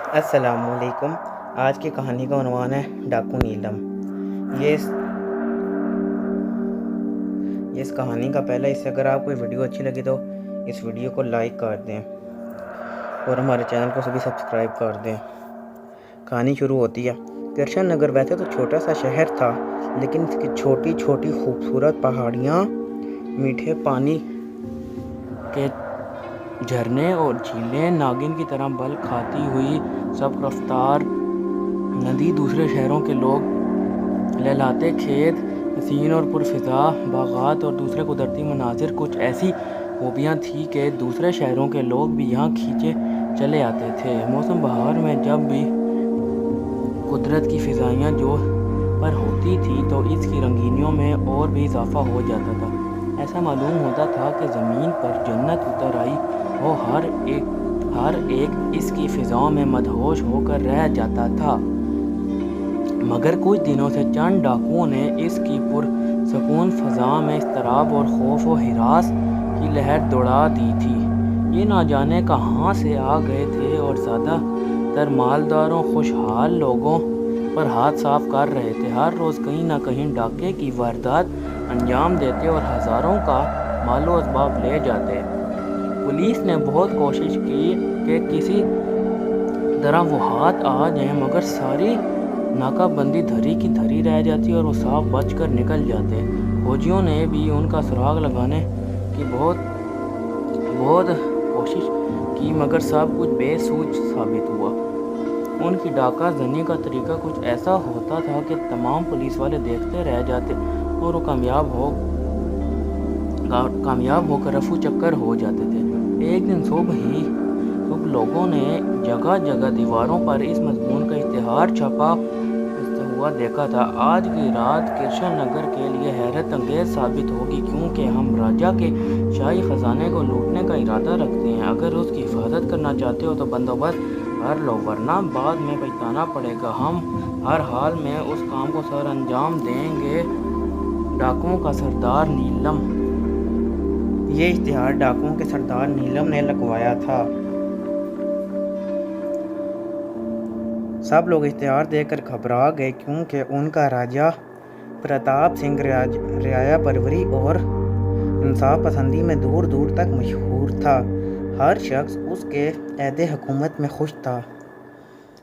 السلام علیکم۔ آج کی کہانی کا عنوان ہے ڈاکو نیلم۔ اس کہانی کا پہلا حصہ، اگر آپ کو ویڈیو اچھی لگی تو اس ویڈیو کو لائک کر دیں اور ہمارے چینل کو بھی سبسکرائب کر دیں۔ کہانی شروع ہوتی ہے۔ کرشن نگر ویسے تو چھوٹا سا شہر تھا، لیکن اس کی چھوٹی چھوٹی خوبصورت پہاڑیاں، میٹھے پانی کے جھرنے اور جھیلیں، ناگن کی طرح بل کھاتی ہوئی سب رفتار ندی، دوسرے شہروں کے لوگ لہلاتے کھیت، حسین اور پرفضا باغات اور دوسرے قدرتی مناظر، کچھ ایسی خوبیاں تھیں کہ دوسرے شہروں کے لوگ بھی یہاں کھینچے چلے آتے تھے۔ موسم بہار میں جب بھی قدرت کی فضائیاں جو پر ہوتی تھی تو اس کی رنگینیوں میں اور بھی اضافہ ہو جاتا تھا۔ ایسا معلوم ہوتا تھا کہ زمین پر جنت اتر آئی ہو، ہر ایک اس کی فضاؤں میں مدہوش ہو کر رہ جاتا تھا۔ مگر کچھ دنوں سے چند ڈاکوؤں نے اس کی پرسکون فضا میں اضطراب اور خوف و ہراس کی لہر دوڑا دی تھی۔ یہ نہ جانے کہاں سے آ گئے تھے اور زیادہ تر مالداروں، خوشحال لوگوں پر ہاتھ صاف کر رہے تھے۔ ہر روز کہیں نہ کہیں ڈاکے کی واردات انجام دیتے اور ہزاروں کا مال و اسباب لے جاتے۔ پولیس نے بہت کوشش کی کہ کسی طرح وہ ہاتھ آ جائیں، مگر ساری ناکہ بندی دھری کی دھری رہ جاتی اور وہ صاف بچ کر نکل جاتے۔ فوجیوں نے بھی ان کا سراغ لگانے کی بہت کوشش کی، مگر سب کچھ بے سوچ ثابت ہوا۔ ان کی ڈاکہ زنی کا طریقہ کچھ ایسا ہوتا تھا کہ تمام پولیس والے دیکھتے رہ جاتے اور وہ کامیاب ہو کر رفو چکر ہو جاتے تھے۔ ایک دن صبح لوگوں نے جگہ جگہ دیواروں پر اس مضمون کا اشتہار چھپا ہوا دیکھا تھا: آج کی رات کرشن نگر کے لیے حیرت انگیز ثابت ہوگی، کیونکہ ہم راجا کے شاہی خزانے کو لوٹنے کا ارادہ رکھتے ہیں۔ اگر اس کی حفاظت کرنا چاہتے ہو تو بندوبست کر لو، ورنہ بعد میں پچھتانا پڑے گا۔ ہم ہر حال میں اس کام کو سر انجام دیں گے۔ ڈاکوؤں کا سردار نیلم۔ یہ اشتہار ڈاکوؤں کے سردار نیلم نے لگوایا تھا۔ سب لوگ اشتہار دیکھ کر گھبرا گئے، کیونکہ ان کا راجا پرتاپ سنگھ رعایا پروری اور انصاف پسندی میں دور دور تک مشہور تھا۔ ہر شخص اس کے عہد حکومت میں خوش تھا،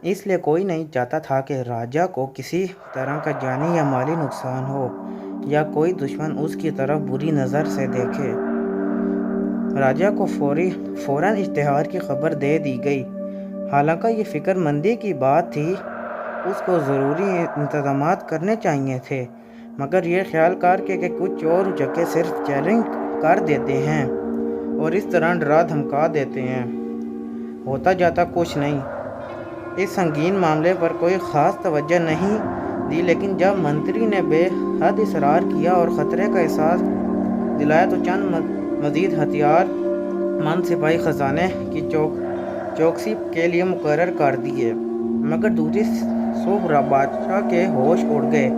اس لیے کوئی نہیں چاہتا تھا کہ راجا کو کسی طرح کا جانی یا مالی نقصان ہو، یا کوئی دشمن اس کی طرف بری نظر سے دیکھے۔ راجا کو فوراً اشتہار کی خبر دے دی گئی۔ حالانکہ یہ فکر مندی کی بات تھی، اس کو ضروری انتظامات کرنے چاہیے تھے، مگر یہ خیال کر کے کہ کچھ چور اچکے صرف چیلنج کر دیتے ہیں اور اس طرح ڈرا دھمکا دیتے ہیں، ہوتا جاتا کچھ نہیں۔ اس سنگین معاملے پر کوئی خاص توجہ نہیں دی، لیکن جب منتری نے بے حد اصرار کیا اور خطرے کا احساس دلایا تو چند مزید ہتھیار مند سپاہی خزانے کی چوکسی کے لیے مقرر کر دیے۔ مگر دوسری صبح بادشاہ کے ہوش اڑ گئے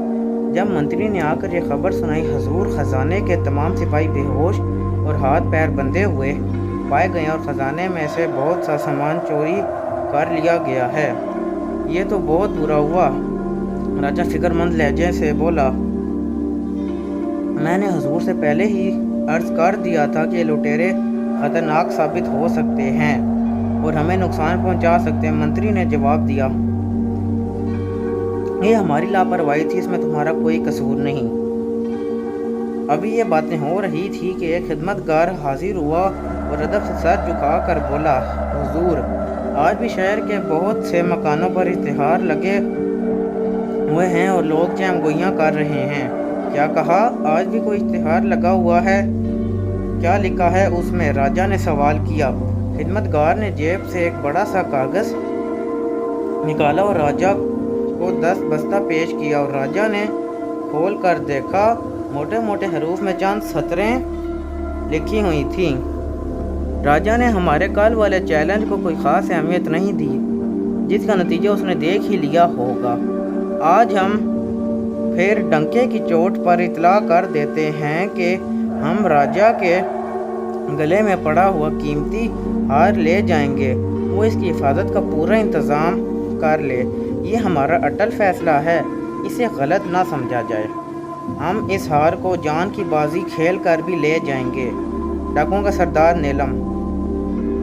جب منتری نے آ کر یہ خبر سنائی: حضور، خزانے کے تمام سپاہی بے ہوش اور ہاتھ پیر بندھے ہوئے پائے گئے اور خزانے میں سے بہت سا سامان چوری کر لیا گیا ہے۔ یہ تو بہت برا ہوا۔ راجا فکر مند لہجے سے بولا: میں نے حضور سے پہلے ہی عرض کر دیا تھا کہ لٹیرے خطرناک ثابت ہو سکتے ہیں اور ہمیں نقصان پہنچا سکتے ہیں۔ منتری نے جواب دیا: یہ ہماری لاپرواہی تھی، اس میں تمہارا کوئی قصور نہیں۔ ابھی یہ باتیں ہو رہی تھی کہ ایک خدمتگار حاضر ہوا اور ادب سے سر جھکا کر بولا: حضور، آج بھی شہر کے بہت سے مکانوں پر اشتہار لگے ہوئے ہیں اور لوگ چہم گوئیاں کر رہے ہیں۔ کیا کہا؟ آج بھی کوئی اشتہار لگا ہوا ہے؟ کیا لکھا ہے اس میں؟ راجا نے سوال کیا۔ خدمتگار نے جیب سے ایک بڑا سا کاغذ نکالا اور راجا کو دست بستہ پیش کیا، اور راجا نے کھول کر دیکھا۔ موٹے موٹے حروف میں چند سطریں لکھی ہوئی تھیں: راجا نے ہمارے کل والے چیلنج کو کوئی خاص اہمیت نہیں دی، جس کا نتیجہ اس نے دیکھ ہی لیا ہوگا۔ آج ہم پھر ڈنکے کی چوٹ پر اطلاع کر دیتے ہیں کہ ہم راجا کے گلے میں پڑا ہوا قیمتی ہار لے جائیں گے۔ وہ اس کی حفاظت کا پورا انتظام کر لے۔ یہ ہمارا اٹل فیصلہ ہے، اسے غلط نہ سمجھا جائے۔ ہم اس ہار کو جان کی بازی کھیل کر بھی لے جائیں گے۔ ڈاکوؤں کا سردار نیلم۔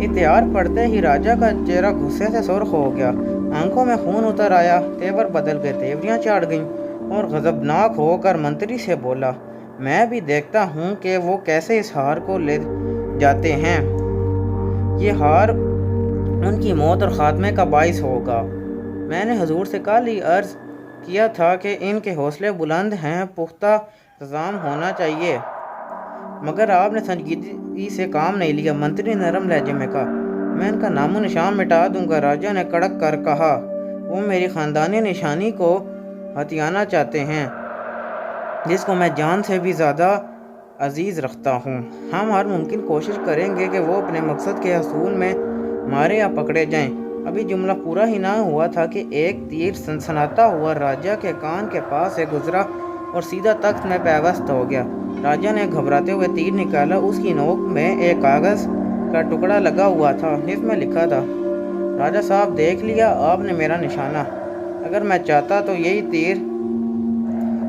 اتہار پڑھتے ہی راجہ کا چہرہ غصے سے سرخ ہو گیا، آنکھوں میں خون اتر آیا، تیور بدل گئے، تیوریاں چاڑ گئیں، اور غضبناک ہو کر منتری سے بولا، میں بھی دیکھتا ہوں کہ وہ کیسے اس ہار کو لے جاتے ہیں۔ یہ ہار ان کی موت اور خاتمے کا باعث ہوگا۔ میں نے حضور سے کل ہی عرض کیا تھا کہ ان کے حوصلے بلند ہیں، پختہ انتظام ہونا چاہیے، مگر آپ نے سنجیدگی سے کام نہیں لیا۔ منتری نے نرم لہجے میں کہا، میں ان کا نام و نشان مٹا دوں گا۔ راجہ نے کڑک کر کہا، وہ میری خاندانی نشانی کو ہتھیانا چاہتے ہیں، جس کو میں جان سے بھی زیادہ عزیز رکھتا ہوں۔ ہم ہر ممکن کوشش کریں گے کہ وہ اپنے مقصد کے حصول میں مارے یا پکڑے جائیں۔ ابھی جملہ پورا ہی نہ ہوا تھا کہ ایک تیر سنسناتا ہوا راجہ کے کان کے پاس سے گزرا اور سیدھا تخت میں پیوست ہو گیا۔ راجہ نے گھبراتے ہوئے تیر نکالا، اس کی نوک میں ایک کاغذ کا ٹکڑا لگا ہوا تھا، جس میں لکھا تھا، راجہ صاحب دیکھ لیا آپ نے میرا نشانہ، اگر میں چاہتا تو یہی تیر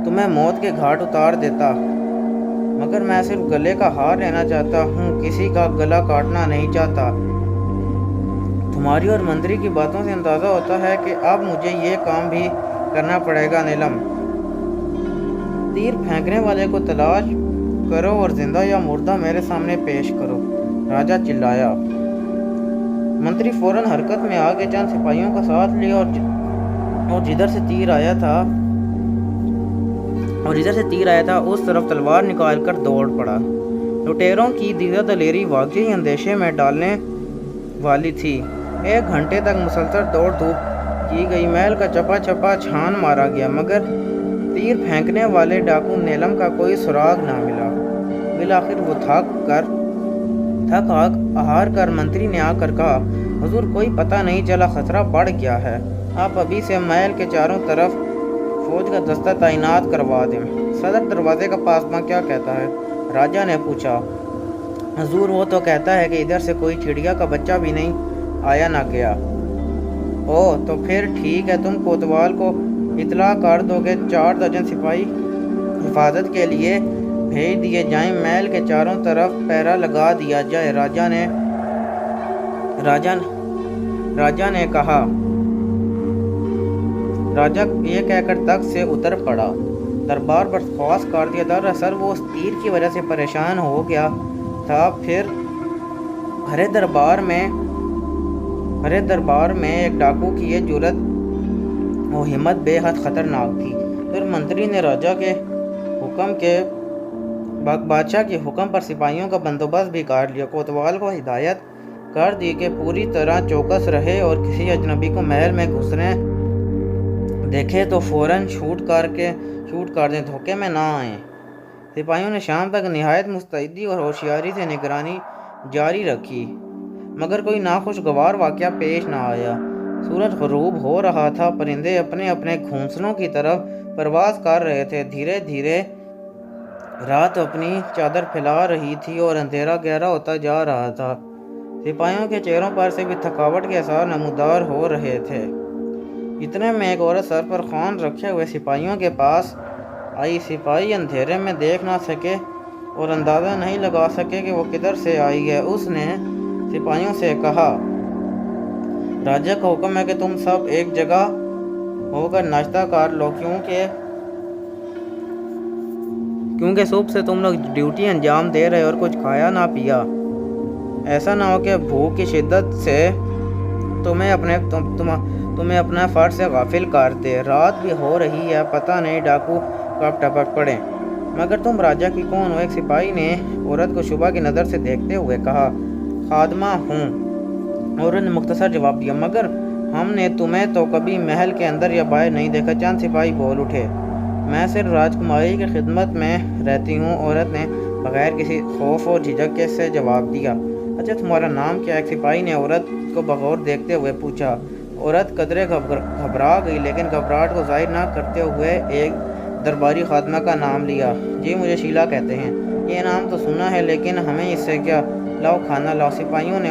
تمہیں موت کے گھاٹ اتار دیتا، مگر میں صرف گلے کا ہار لینا چاہتا ہوں، کسی کا گلا کاٹنا نہیں چاہتا۔ تمہاری اور منتری کی باتوں سے اندازہ ہوتا ہے کہ اب مجھے یہ کام بھی کرنا پڑے گا۔ نیلم، تیر پھینکنے والے کو تلاش کرو اور زندہ یا مردہ میرے سامنے پیش کرو، راجہ چلایا۔ منتری فوراً حرکت میں آ کے چند سپاہیوں کا ساتھ لیا اور جدھر سے تیر آیا تھا اس طرف تلوار نکال کر دوڑ پڑا۔ لٹیروں کی دیدہ دلیری واقعی اندیشے میں ڈالنے والی تھی۔ 1 گھنٹے تک مسلسل دوڑ دھوپ کی گئی، محل کا چپا چپا چھان مارا گیا، مگر تیر پھینکنے والے ڈاکو نیلم کا کوئی سراغ نہ ملا۔ بالآخر وہ تھک ہار کر منتری نے آ کر کہا، حضور کوئی پتہ نہیں چلا، خطرہ بڑھ گیا ہے، آپ ابھی سے محل کے چاروں طرف فوج کا دستہ تعینات کروا دیں۔ صدر دروازے کا پاسباں کیا کہتا ہے؟ راجہ نے پوچھا۔ حضور وہ تو کہتا ہے کہ ادھر سے کوئی چڑیا کا بچہ بھی نہیں آیا نہ گیا۔ او تو پھر ٹھیک ہے، تم کوتوال کو اطلاع کر دو کہ 4 درجن سپاہی حفاظت کے لیے بھیج دیے جائیں، محل کے چاروں طرف پہرا لگا دیا جائے۔ راجہ نے کہا۔ راجہ یہ کہہ کر تخت سے اتر پڑا، دربار برخاست کر دیا۔ دراصل وہ اس تیر کی وجہ سے پریشان ہو گیا تھا، پھر بھرے دربار میں ایک ڈاکو کی یہ جرأت و ہمت بے حد خطرناک تھی۔ پھر منتری نے بادشاہ کے حکم پر سپاہیوں کا بندوبست بھی کر لیا۔ کوتوال کو ہدایت کر دی کہ پوری طرح چوکس رہے اور کسی اجنبی کو محل میں گھسنے دیکھے تو فوراً شوٹ کر دیں، دھوکے میں نہ آئیں۔ سپاہیوں نے شام تک نہایت مستعدی اور ہوشیاری سے نگرانی جاری رکھی، مگر کوئی ناخوشگوار واقعہ پیش نہ آیا۔ سورج غروب ہو رہا تھا، پرندے اپنے اپنے گھونسلوں کی طرف پرواز کر رہے تھے، دھیرے دھیرے رات اپنی چادر پھیلا رہی تھی اور اندھیرا گہرا ہوتا جا رہا تھا۔ سپاہیوں کے چہروں پر سے بھی تھکاوٹ کے آثار نمودار ہو رہے تھے۔ اتنے میں ایک عورت سر پر خوان رکھے ہوئے سپاہیوں کے پاس آئی۔ سپاہی اندھیرے میں دیکھ نہ سکے اور اندازہ نہیں لگا سکے کہ وہ کدھر سے آئی ہے۔ اس نے سپاہیوں سے کہا، راجہ کا حکم ہے کہ تم سب ایک جگہ ہو کر ناشتہ کر لو، کیونکہ صبح سے تم لوگ ڈیوٹی انجام دے رہے اور کچھ کھایا نہ پیا۔ ایسا نہ ہو کہ بھوک کی شدت سے تمہیں اپنا فرض سے غافل کر دے۔ رات بھی ہو رہی ہے، پتہ نہیں ڈاکو کب ٹپک پڑے۔ مگر تم راجہ کی کون ہو؟ ایک سپاہی نے عورت کو شبہ کی نظر سے دیکھتے ہوئے کہا، خادمہ ہوں۔ عورت نے مختصر جواب دیا، مگر ہم نے تمہیں تو کبھی محل کے اندر یا باہر نہیں دیکھا۔ چند سپاہی بول اٹھے، میں صرف راجکماری کی خدمت میں رہتی ہوں۔ عورت نے بغیر کسی خوف اور جھجک کے سے جواب دیا، اچھا تمہارا نام کیا ہے؟ ایک سپاہی نے عورت کو بغور دیکھتے ہوئے پوچھا۔ عورت قدرے گھبرا گئی، لیکن گھبراہٹ کو ظاہر نہ کرتے ہوئے ایک درباری خادمہ کا نام لیا۔ جی مجھے شیلا کہتے ہیں۔ یہ نام تو سنا ہے، لیکن ہمیں اس سے کیا؟ لاؤ کھانا لاؤ۔ سپاہیوں نے